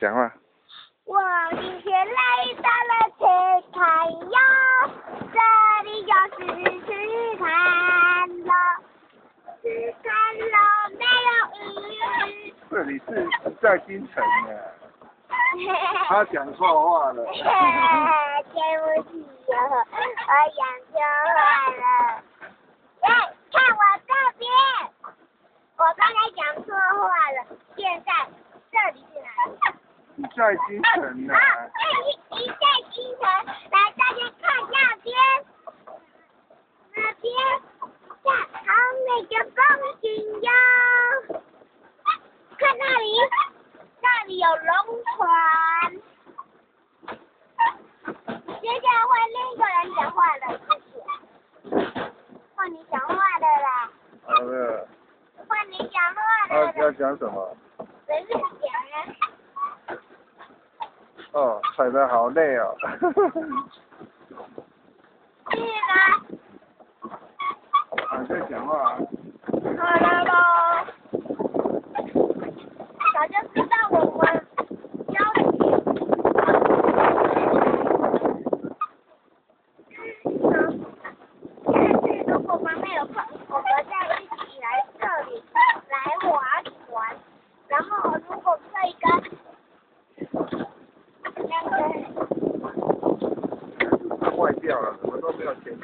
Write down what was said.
讲话。我今天来到了去看哟，这里就是去看喽，去看喽，没有鱼。这里是在京城呢。他讲错话了。对不起哟，我讲错话了。来，看我这边，我刚才讲错话了。现在这里是哪里？在京城呢。一在京城，来大家看那边，那边看好美的风景哟。看那里，那里有龙船。接下来换另一个人讲话了，谢谢。换你讲话的啦。好的。换你讲话的。要讲什么？随便讲啊。哦，踩得好累哦。是吗？在讲话。好了喽。早就知道我们交集。但是如果我们没有空，我们再一起来这里来划船。然后如果可以跟那个坏掉了，什么都没有钱。来，